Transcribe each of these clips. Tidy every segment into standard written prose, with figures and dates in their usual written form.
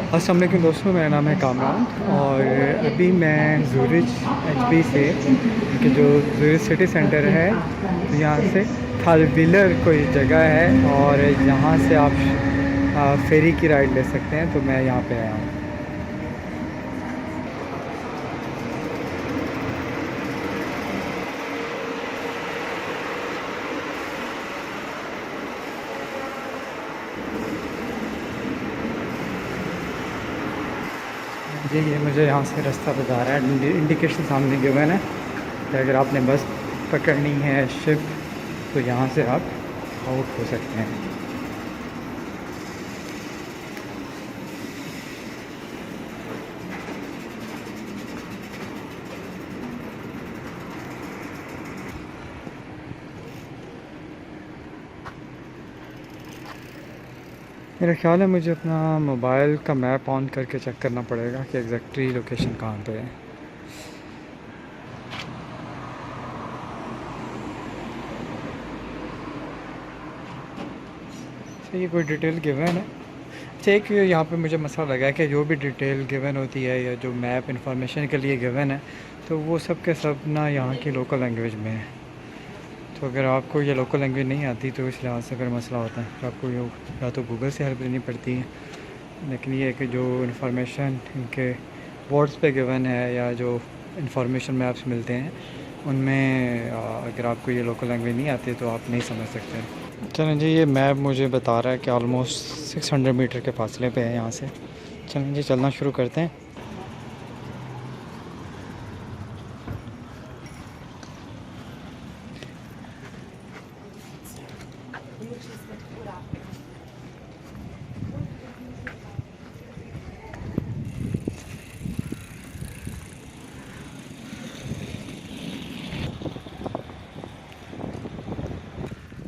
अस्सलाम वालेकुम दोस्तों, मेरा नाम है कामरान और अभी मैं ज़ूरिच एचबी से कि जो ज़ूरिच सिटी सेंटर है, तो यहाँ से थालविलर कोई जगह है और यहाँ से आप फेरी की राइड ले सकते हैं। तो मैं यहाँ पे आया हूँ। जी, ये मुझे यहाँ से रास्ता बता रहा है, इंडिकेशन सामने गिवन है कि अगर आपने बस पकड़नी है शिफ्ट, तो यहाँ से आप आउट हो सकते हैं। मेरा ख्याल है मुझे अपना मोबाइल का मैप ऑन करके चेक करना पड़ेगा कि एग्जैक्टली लोकेशन कहाँ पे है। अच्छा, ये कोई डिटेल गिवन है? अच्छा, एक यहाँ पे मुझे मसला लगा है कि जो भी डिटेल गिवन होती है या जो मैप इंफॉर्मेशन के लिए गिवन है, तो वो सब के सब ना यहाँ की लोकल लैंग्वेज में है। तो अगर आपको ये लोकल लैंग्वेज नहीं आती तो इस लिहाज से फिर मसला होता है, फिर आपको या तो गूगल से हेल्प लेनी पड़ती है। लेकिन ये है कि जो इन्फॉर्मेशन इनके बोर्ड्स पे गिवन है या जो इन्फॉर्मेशन मैप्स मिलते हैं उनमें अगर आपको ये लोकल लैंग्वेज नहीं आती तो आप नहीं समझ सकते। चलें जी, ये मैप मुझे बता रहा है कि ऑलमोस्ट 600 मीटर के फासले पे है यहाँ से। चलें जी, चलना शुरू करते हैं।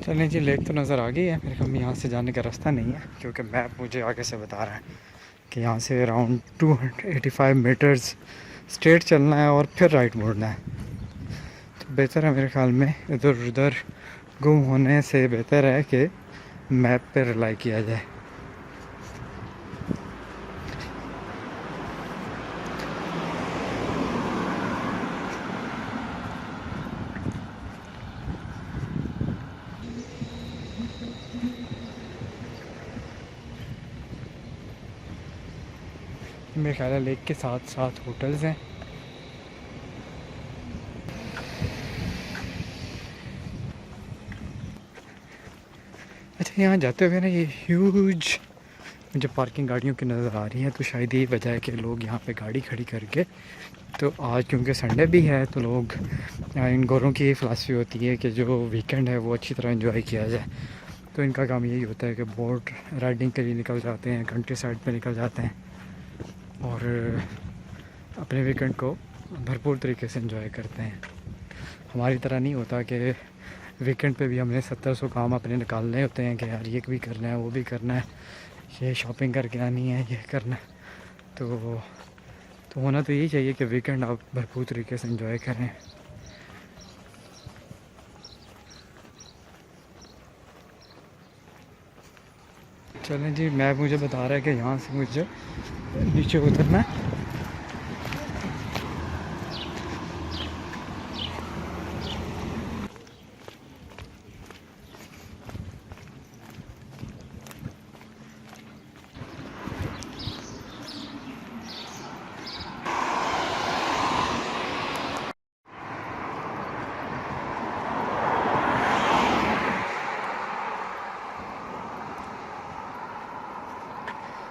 चलें जी, लेक तो नज़र आ गई है। मेरे ख्याल में यहाँ से जाने का रास्ता नहीं है, क्योंकि मैप मुझे आगे से बता रहा है कि यहाँ से अराउंड 285 मीटर्स स्ट्रेट चलना है और फिर राइट मुड़ना है। तो बेहतर है मेरे ख्याल में इधर उधर गुम होने से बेहतर है कि मैप पे रिलाई किया जाए। मेरे ख्याल है लेक के साथ साथ होटल्स हैं। अच्छा, यहाँ जाते हुए ना ये ह्यूज मुझे पार्किंग गाड़ियों की नज़र आ रही है, तो शायद यही वजह है कि लोग यहाँ पे गाड़ी खड़ी करके, तो आज क्योंकि संडे भी है तो लोग इन गोरों की यही फ़िलासफ़ी होती है कि जो वीकेंड है वो अच्छी तरह एंजॉय किया जाए। तो इनका काम यही होता है कि बोट राइडिंग के लिए निकल जाते हैं, कंट्री साइड पे निकल जाते हैं और अपने वीकेंड को भरपूर तरीके से एंजॉय करते हैं। हमारी तरह नहीं होता कि वीकेंड पे भी हमें 70-100 काम अपने निकालने होते हैं कि यार ये भी करना है, वो भी करना है, ये शॉपिंग करके आनी है, ये करना है। तो होना तो यही चाहिए कि वीकेंड आप भरपूर तरीके से एंजॉय करें। चलें जी, मैप मुझे बता रहा है कि यहाँ से मुझे नीचे उतरना है।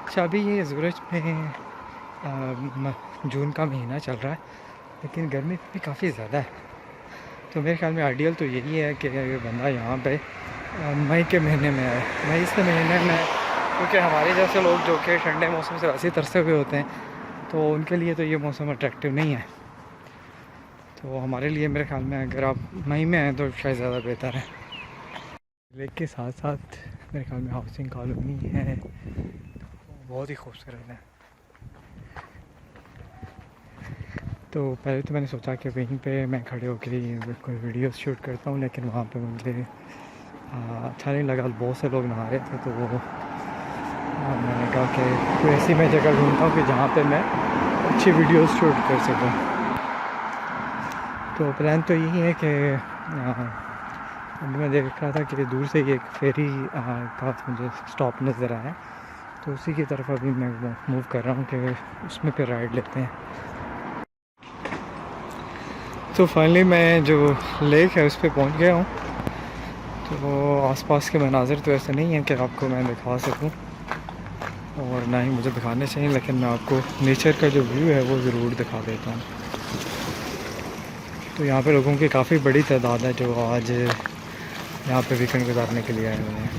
अच्छा, अभी ये ज़ूरिच में जून का महीना चल रहा है, लेकिन गर्मी भी काफ़ी ज़्यादा है। तो मेरे ख्याल में आइडियल तो यही है कि बंदा यहाँ पे मई के महीने में आए। मई के महीने में, क्योंकि हमारे जैसे लोग जो कि ठंडे मौसम से वैसे तरसे हुए होते हैं, तो उनके लिए तो ये मौसम अट्रैक्टिव नहीं है। तो हमारे लिए मेरे ख्याल में अगर आप मई में आएँ तो शायद ज़्यादा बेहतर है। लेक के साथ साथ मेरे ख्याल में हाउसिंग कॉलोनी है, बहुत ही खूबसूरत है। तो पहले तो मैंने सोचा कि वहीं पे मैं खड़े होकर कोई वीडियो शूट करता हूँ, लेकिन वहाँ पे मुझे अच्छा नहीं लगा। बहुत से लोग नहा रहे थे, तो वो मैंने कहा कि कोई ऐसी मैं जगह ढूंढता हूँ कि जहाँ पे मैं अच्छी वीडियोस शूट कर सकूँ। तो प्लान तो यही है कि अभी मैं देख रहा था कि दूर से ही एक फेरी का मुझे स्टॉप नज़र आया, तो उसी की तरफ अभी मैं मूव कर रहा हूँ कि उसमें फिर राइड लेते हैं। तो फाइनली मैं जो लेक है उस पर पहुँच गया हूँ। तो आसपास के मनाज़र तो ऐसे नहीं हैं कि आपको मैं दिखा सकूं, और ना ही मुझे दिखाने चाहिए, लेकिन मैं आपको नेचर का जो व्यू है वो ज़रूर दिखा देता हूँ। तो यहाँ पे लोगों की काफ़ी बड़ी तादाद है जो आज यहाँ पे वीकेंड गुजारने के लिए आए हुए हैं।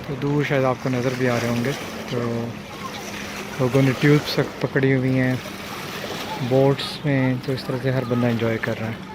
तो दूर शायद आपको नज़र भी आ रहे होंगे, तो लोगों ने ट्यूब्स पकड़ी हुई हैं बोट्स में, तो इस तरह से हर बंदा एंजॉय कर रहा है।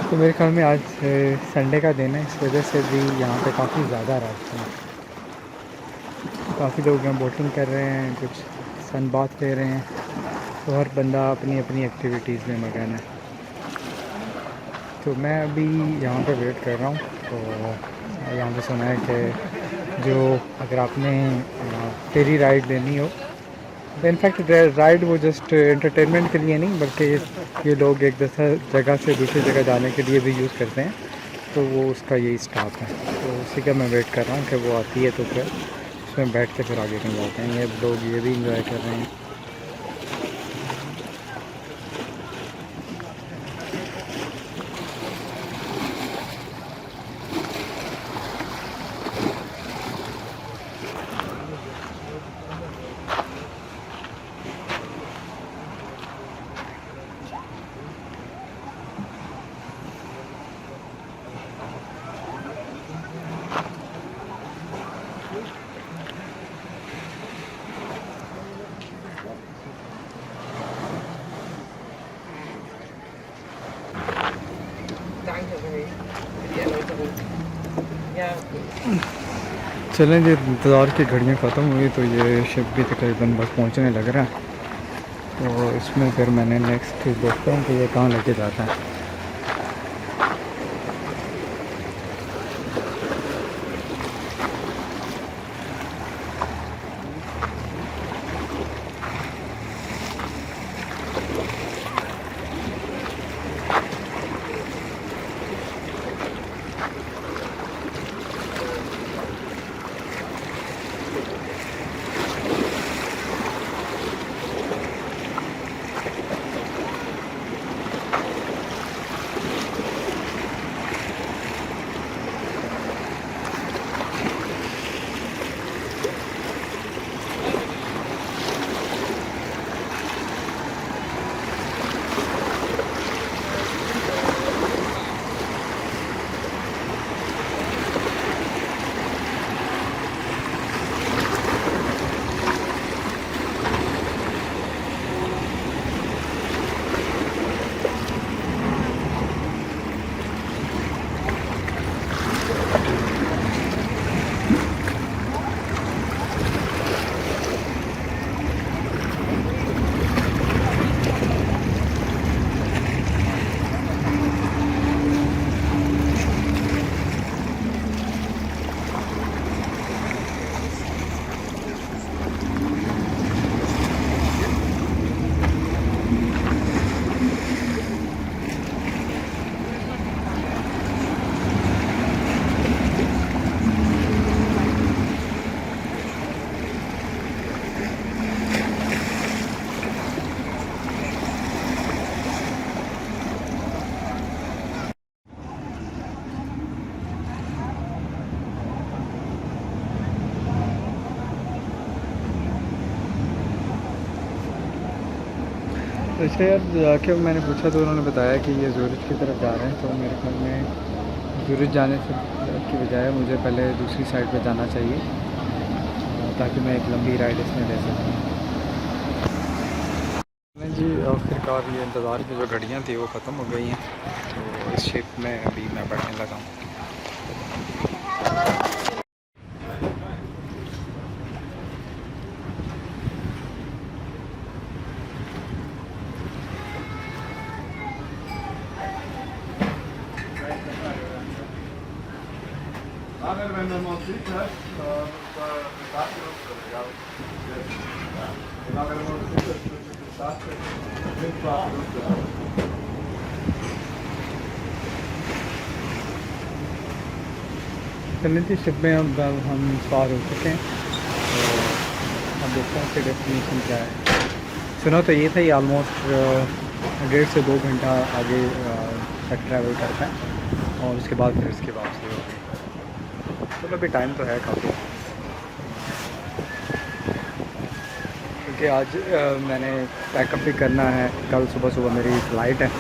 तो मेरे ख्याल में आज संडे का दिन है, इस वजह से भी यहाँ पे काफ़ी ज़्यादा रश है। काफ़ी लोग यहाँ बोटिंग कर रहे हैं, कुछ सन बात ले रहे हैं, तो हर बंदा अपनी अपनी एक्टिविटीज़ में मगन है। तो मैं अभी यहाँ पे वेट कर रहा हूँ। तो यहाँ पे सुना है कि जो अगर आपने फेरी राइड लेनी हो, तो इनफैक्ट राइड वो जस्ट एंटरटेनमेंट के लिए नहीं, बल्कि ये लोग एक जगह से दूसरी जगह जाने के लिए भी यूज़ करते हैं। तो वो उसका यही स्टॉप है, तो उसी का मैं वेट कर रहा हूँ कि वो आती है, तो फिर उसमें बैठ के फिर आगे कहीं जाते हैं। ये लोग ये भी इंजॉय कर रहे हैं। चलें जी, इंतज़ार की घड़ियाँ ख़त्म हुई, तो ये शिप भी तकरीबन बस पहुँचने लग रहा है। तो इसमें फिर मैंने नेक्स्ट देखते हैं कि ये कहाँ लेके जाता है। अच्छा यार, जाके मैंने पूछा तो उन्होंने बताया कि ये ज़ूरिच की तरफ जा रहे हैं, तो मेरे ख्याल में ज़ूरिच जाने से की बजाय मुझे पहले दूसरी साइड पे जाना चाहिए, ताकि मैं एक लंबी राइड इसमें ले सकूँ। नहीं जी, आखिरकार ये इंतज़ार की जो घड़ियाँ थी वो ख़त्म हो गई हैं, तो इस शिप में अभी मैं बैठने लगा हूँ। चलिए जी, शिप में अब हम पार हो चुके हैं, तो अब देखते हैं कि डेस्टिनेशन क्या है। सुना तो ये था ये ऑलमोस्ट 1.5 से 2 घंटा आगे तक ट्रैवल करता है, और उसके बाद फिर इसकी वापसी होगी। चलो अभी टाइम तो है काफ़ी, क्योंकि आज मैंने पैकअप भी करना है, कल सुबह सुबह मेरी फ़्लाइट है,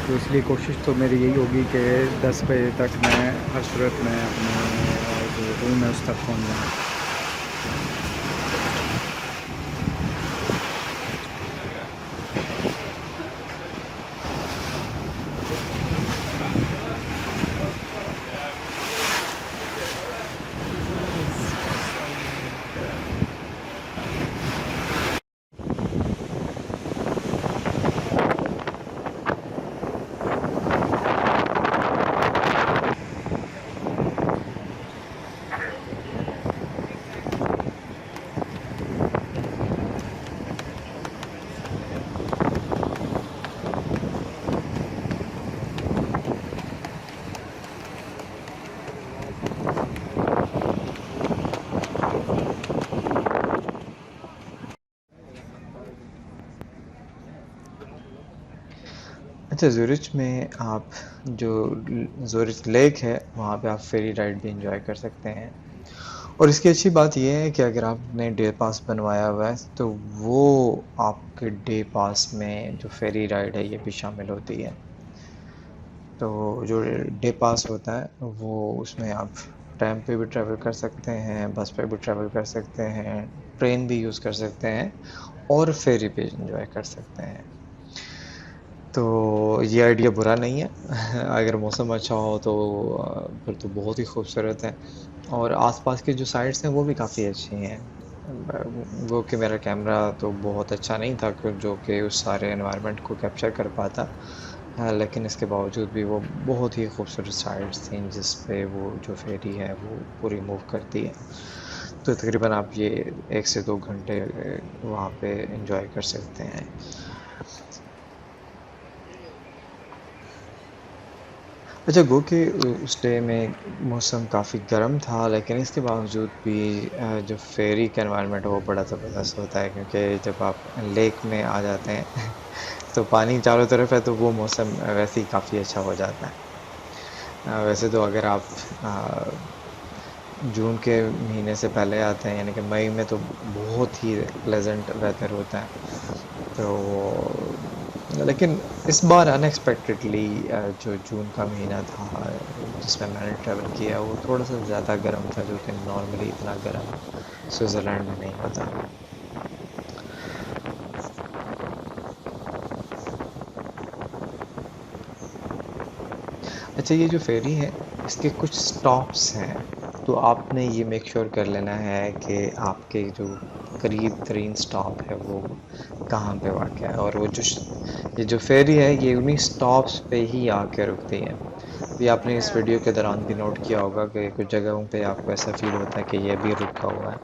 तो इसलिए कोशिश तो मेरी यही होगी कि 10 बजे तक मैं हर सूरत में अपने जो रूम है उस तक पहुँच जाऊँ। अच्छा, ज़ूरिच में आप जो ज़ूरिच लेक है वहाँ पे आप फेरी राइड भी इंजॉय कर सकते हैं। और इसकी अच्छी बात ये है कि अगर आपने डे पास बनवाया हुआ है तो वो आपके डे पास में जो फेरी राइड है ये भी शामिल होती है। तो जो डे पास होता है वो उसमें आप ट्रैम पे भी ट्रैवल कर सकते हैं, बस पे भी ट्रैवल कर सकते हैं, ट्रेन भी यूज़ कर सकते हैं और फेरी पे इंजॉय कर सकते हैं। तो ये आइडिया बुरा नहीं है अगर मौसम अच्छा हो तो फिर तो बहुत ही खूबसूरत है, और आसपास की जो साइट्स हैं वो भी काफ़ी अच्छी हैं। वो कि मेरा कैमरा तो बहुत अच्छा नहीं था जो कि उस सारे एनवायरनमेंट को कैप्चर कर पाता, लेकिन इसके बावजूद भी वो बहुत ही खूबसूरत साइट्स थी जिस पे वो जो फेरी है वो पूरी मूव करती है। तो तकरीबन आप ये 1 से 2 घंटे वहाँ पे इंजॉय कर सकते हैं। अच्छा, गो कि उस डे में मौसम काफ़ी गर्म था, लेकिन इसके बावजूद भी जो फेरी का एनवायरनमेंट है वो बड़ा ज़बरदस्त होता है, क्योंकि जब आप लेक में आ जाते हैं तो पानी चारों तरफ है, तो वो मौसम वैसे ही काफ़ी अच्छा हो जाता है। वैसे तो अगर आप जून के महीने से पहले आते हैं, यानी कि मई में, तो बहुत ही प्लेजेंट वेदर होता है। तो लेकिन इस बार अनएक्सपेक्टेडली जो जून का महीना था जिसमें मैंने ट्रैवल किया वो थोड़ा सा ज़्यादा गर्म था, जो कि नॉर्मली इतना गर्म स्विट्ज़रलैंड में नहीं होता। अच्छा, ये जो फेरी है इसके कुछ स्टॉप्स हैं, तो आपने ये मेक श्योर कर लेना है कि आपके जो करीब तरीन स्टॉप है वो कहाँ पे वाक़या है, और वो ये जो फेरी है ये उन्हीं स्टॉप्स पे ही आके रुकती है। अभी आपने इस वीडियो के दौरान भी नोट किया होगा कि कुछ जगहों पे आपको ऐसा फ़ील होता है कि ये भी रुका हुआ है।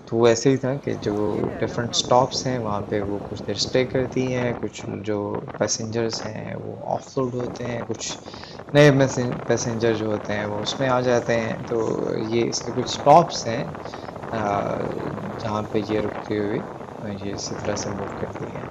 तो वो ऐसे ही था कि जो डिफरेंट स्टॉप्स हैं वहाँ पे वो कुछ देर स्टे करती हैं, कुछ जो पैसेंजर्स हैं वो ऑफलोड होते हैं, कुछ नए पैसेंजर जो होते हैं वो उसमें आ जाते हैं। तो ये इसके कुछ स्टॉप्स हैं जहाँ पे ये रुकती हुई ये इसी तरह से मूव करती हैं।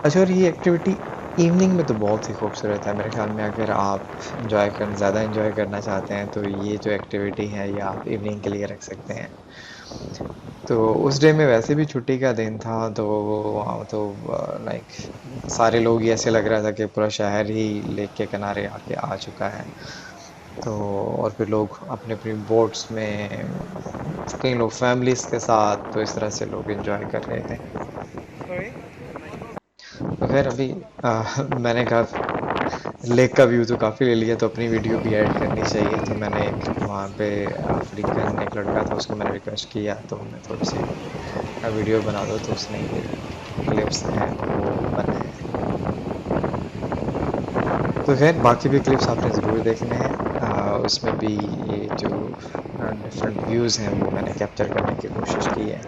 अच्छा, और ये एक्टिविटी इवनिंग में तो बहुत ही खूबसूरत है। मेरे ख़्याल में अगर आप ज़्यादा एंजॉय करना चाहते हैं तो ये जो एक्टिविटी है ये आप इवनिंग के लिए रख सकते हैं। तो उस डे में वैसे भी छुट्टी का दिन था, तो वहाँ तो लाइक सारे लोग ही ऐसे लग रहा था कि पूरा शहर ही लेक के किनारे आके आ चुका है। तो और फिर लोग अपने अपनी बोट्स में, कई लोग फैमिलीज के साथ, तो इस तरह से लोग एंजॉय कर रहे थे। तो खैर अभी मैंने कहा लेक का व्यू तो काफ़ी ले लिया, तो अपनी वीडियो भी ऐड करनी चाहिए। तो मैंने एक वहाँ पे अफ्रीकन एक लड़का था, उसको मैंने रिक्वेस्ट किया तो मैं थोड़ी सी वीडियो बना दो, तो उसने ये क्लिप्स हैं वो बनाए हैं। तो खैर बाकी भी क्लिप्स आपने ज़रूर देखने हैं। उसमें भी ये जो डिफरेंट व्यूज़ हैं वो मैंने कैप्चर करने की कोशिश की है।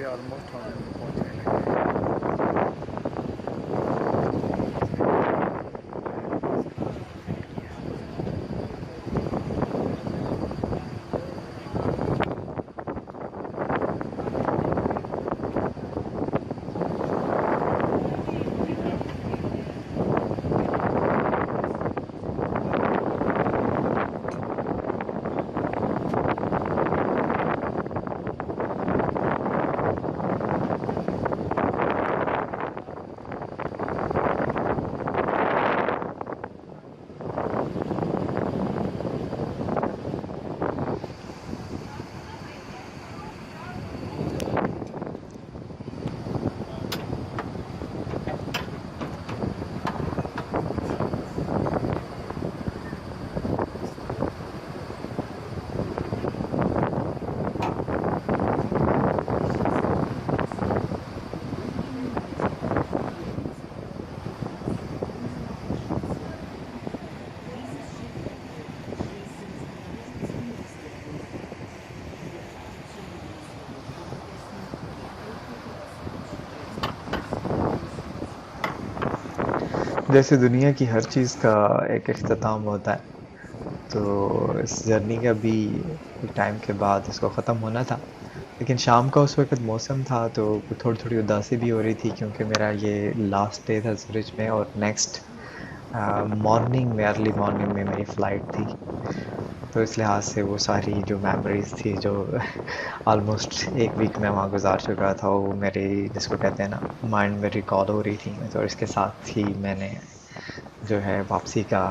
ऑलमोस्ट हम पहुंचने लगे जैसे दुनिया की हर चीज़ का एक इख्तिताम होता है, तो इस जर्नी का भी एक टाइम के बाद इसको ख़त्म होना था। लेकिन शाम का उस वक़्त मौसम था, तो थोड़ी-थोड़ी उदासी भी हो रही थी, क्योंकि मेरा ये लास्ट डे था ज़ुरिच में, और नेक्स्ट मॉर्निंग में, अर्ली मॉर्निंग में मेरी फ़्लाइट थी। तो इस लिहाज से वो सारी जो मेमोरीज़ थी, जो ऑलमोस्ट 1 वीक मैं वहाँ गुज़ार चुका था, वो मेरे, जिसको कहते हैं ना, माइंड में रिकॉल हो रही थी। तो इसके साथ ही मैंने जो है वापसी का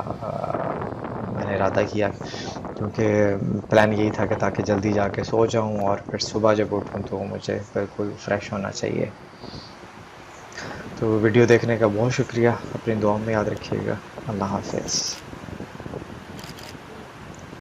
मैंने इरादा किया, क्योंकि प्लान यही था कि ताकि जल्दी जाके सो जाऊँ और फिर सुबह जब उठूँ तो मुझे बिल्कुल फ्रेश होना चाहिए। तो वीडियो देखने का बहुत शुक्रिया, अपनी दुआओं में याद रखिएगा। अल्लाह हाफ़िज़।